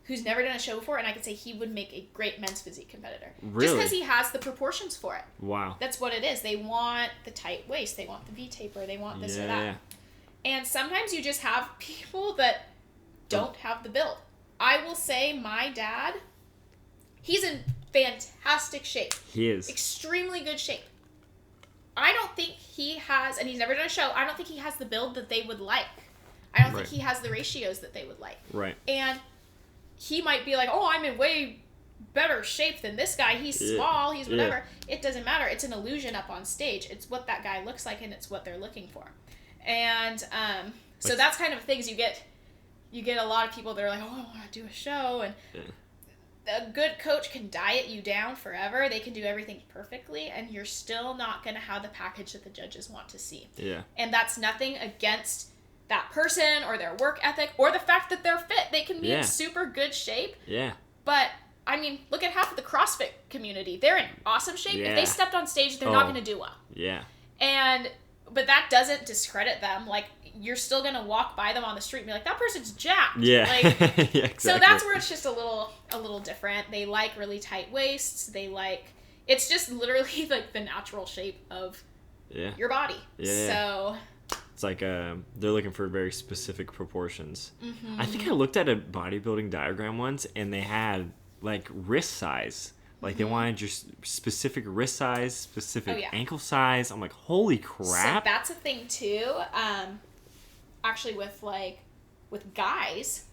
who's never done a show before and I can say he would make a great men's physique competitor. Really? Just because he has the proportions for it. Wow. That's what it is. They want the tight waist. They want the V-taper. They want this or that. And sometimes you just have people that don't have the build. I will say my dad, he's in fantastic shape. He is. Extremely good shape. I don't think he has, and he's never done a show, I don't think he has the build that they would like. I don't think he has the ratios that they would like. Right. And he might be like, oh, I'm in way better shape than this guy. He's small. He's whatever. It doesn't matter. It's an illusion up on stage. It's what that guy looks like, and it's what they're looking for. And so that's kind of things you get a lot of people that are like, oh, I want to do a show, and a good coach can diet you down forever. They can do everything perfectly, and you're still not going to have the package that the judges want to see. Yeah. And that's nothing against that person or their work ethic or the fact that they're fit. They can be in super good shape. Yeah. But, I mean, look at half of the CrossFit community. They're in awesome shape. Yeah. If they stepped on stage, they're not going to do well. Yeah. But that doesn't discredit them. Like, you're still going to walk by them on the street and be like, that person's jacked. Yeah. Like, yeah, exactly. So that's where it's just a little different. They like really tight waists. It's just literally like the natural shape of your body. Yeah. So it's like they're looking for very specific proportions. Mm-hmm. I think I looked at a bodybuilding diagram once, and they had like wrist size. Like, they wanted your specific wrist size, specific ankle size. I'm like, holy crap. So that's a thing, too. Actually, with guys,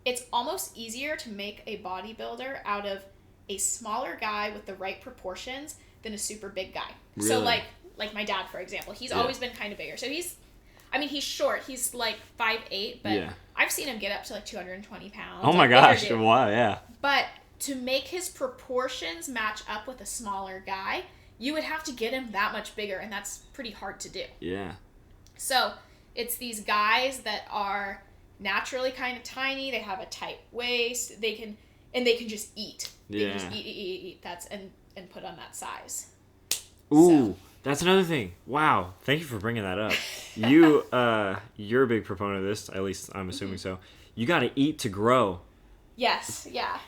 it's almost easier to make a bodybuilder out of a smaller guy with the right proportions than a super big guy. Really? So, like my dad, for example, he's always been kind of bigger. So he's short. He's like 5'8", but I've seen him get up to like 220 pounds. Oh my gosh. Wow, yeah. But to make his proportions match up with a smaller guy, you would have to get him that much bigger, and that's pretty hard to do. Yeah. So it's these guys that are naturally kind of tiny. They have a tight waist. They can just eat. They can just eat. And put on that size. Ooh, that's another thing. Wow, thank you for bringing that up. You're a big proponent of this. At least I'm assuming so. You got to eat to grow. Yes. Yeah.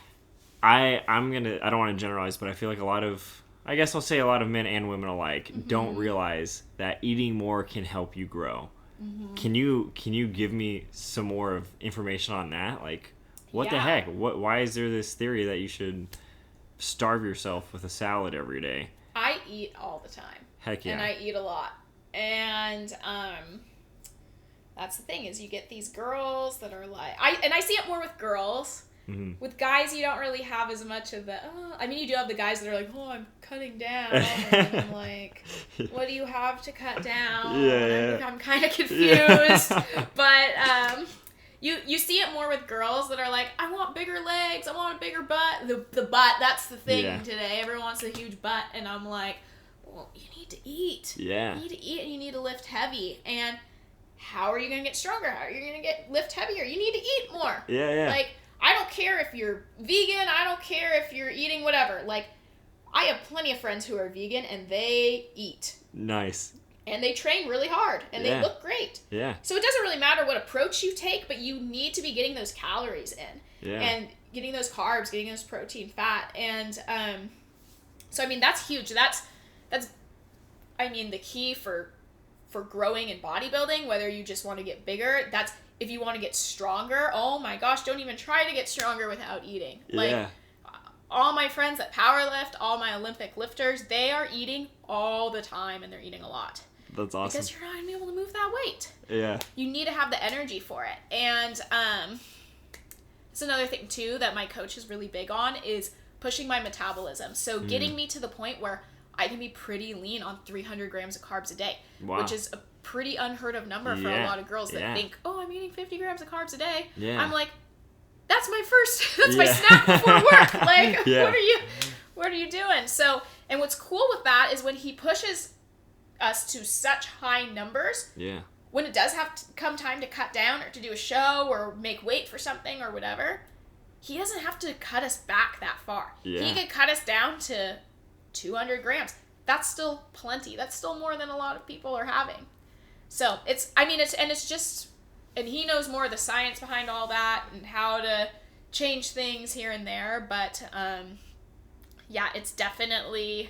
I don't want to generalize, but I feel like a lot of men and women alike don't realize that eating more can help you grow. Mm-hmm. Can you give me some more of information on that? Like, what the heck? Why is there this theory that you should starve yourself with a salad every day? I eat all the time. Heck yeah. And I eat a lot. And that's the thing, is you get these girls that are like, I see it more with girls. Mm-hmm. With guys, you don't really have as much of the, you do have the guys that are like, oh, I'm cutting down. And I'm like, what do you have to cut down? Yeah. I'm kind of confused. Yeah. But you see it more with girls that are like, I want bigger legs. I want a bigger butt. The butt, that's the thing today. Everyone wants a huge butt. And I'm like, well, you need to eat. Yeah. You need to eat, and you need to lift heavy. And how are you going to get stronger? How are you going to lift heavier? You need to eat more. Yeah. Like, I don't care if you're vegan. I don't care if you're eating whatever. Like, I have plenty of friends who are vegan, and they eat. Nice. And they train really hard, and they look great. Yeah. So it doesn't really matter what approach you take, but you need to be getting those calories in. Yeah. And getting those carbs, getting those protein, fat. And so, that's huge. That's the key for growing in bodybuilding, whether you just want to get bigger. If you want to get stronger, oh my gosh, don't even try to get stronger without eating. Like, all my friends that powerlift, all my Olympic lifters, they are eating all the time, and they're eating a lot. That's awesome. Because you're not going to be able to move that weight. Yeah. You need to have the energy for it. And it's another thing, too, that my coach is really big on is pushing my metabolism. So getting me to the point where I can be pretty lean on 300 grams of carbs a day, which is a pretty unheard of number for a lot of girls that think, oh, I'm eating 50 grams of carbs a day. Yeah. I'm like, that's my snack before work. Like, what are you doing? So, and what's cool with that is when he pushes us to such high numbers, when it does have to come time to cut down or to do a show or make weight for something or whatever, he doesn't have to cut us back that far. Yeah. He can cut us down to 200 grams. That's still plenty. That's still more than a lot of people are having. So and he knows more of the science behind all that and how to change things here and there. But, it's definitely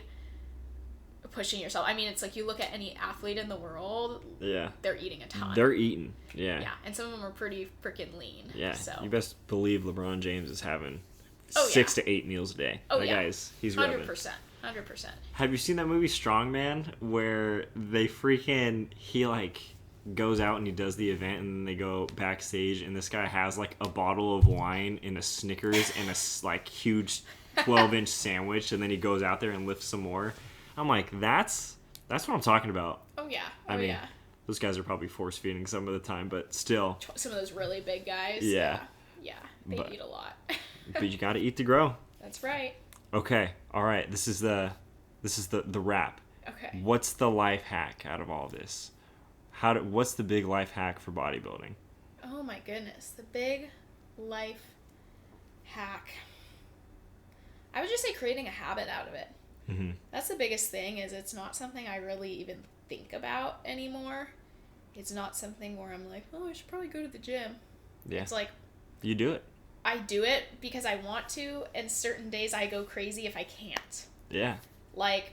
pushing yourself. It's like you look at any athlete in the world, they're eating a ton. They're eating, yeah. Yeah, and some of them are pretty freaking lean. Yeah, so. You best believe LeBron James is having 6 to 8 meals a day. Oh, that guy's, he's 100%. 100%. Have you seen that movie Strongman where they he goes out and he does the event, and then they go backstage, and this guy has like a bottle of wine and a Snickers and a like huge 12-inch sandwich, and then he goes out there and lifts some more. I'm like, that's what I'm talking about. Oh yeah. I mean, those guys are probably force feeding some of the time, but still. Some of those really big guys. Yeah. Yeah. They eat a lot. But you got to eat to grow. That's right. Okay. All right. This is the wrap. Okay. What's the life hack out of all this? What's the big life hack for bodybuilding? Oh my goodness. The big life hack. I would just say creating a habit out of it. Mm-hmm. That's the biggest thing, is it's not something I really even think about anymore. It's not something where I'm like, oh, I should probably go to the gym. Yeah. It's like, you do it. I do it because I want to, and certain days I go crazy if I can't. Yeah. Like,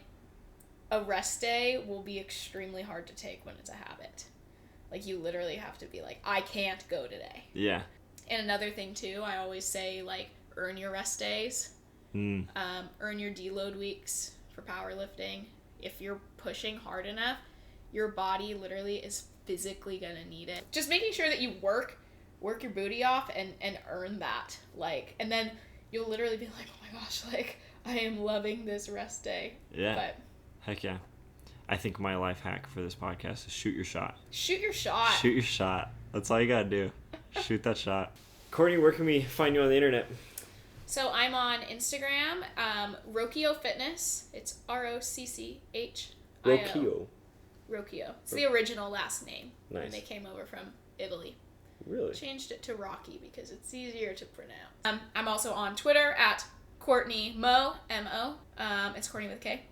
a rest day will be extremely hard to take when it's a habit. Like, you literally have to be like, I can't go today. Yeah. And another thing, too, I always say, like, earn your rest days. Earn your deload weeks for powerlifting. If you're pushing hard enough, your body literally is physically gonna need it. Just making sure that you work your booty off and earn that. Like, and then you'll literally be like, oh my gosh, like, I am loving this rest day. Yeah. But heck yeah. I think my life hack for this podcast is shoot your shot. Shoot your shot. Shoot your shot. That's all you gotta do. Shoot that shot. Kourtney, where can we find you on the internet? So I'm on Instagram, Rockio Fitness. It's Rocchio. Rockio. Rockio. It's the original last name. Nice. When they came over from Italy. Really? Changed it to Rocky because it's easier to pronounce. I'm also on Twitter at Kourtney Mo, M-O. It's Kourtney with a K.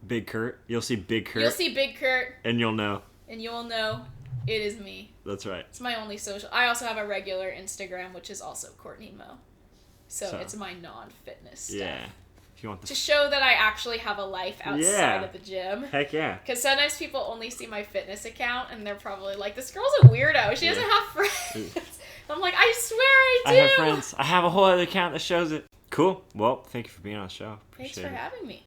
Big Kurt. You'll see Big Kurt. You'll see Big Kurt. And you'll know. And you'll know it is me. That's right. It's my only social. I also have a regular Instagram, which is also Kourtney Mo. So it's my non-fitness stuff. Yeah. If you want to show that I actually have a life outside of the gym. Heck yeah. Because sometimes people only see my fitness account and they're probably like, this girl's a weirdo. She doesn't have friends. I'm like, I swear I do. I have friends. I have a whole other account that shows it. Cool. Well, thank you for being on the show. Thanks for having me.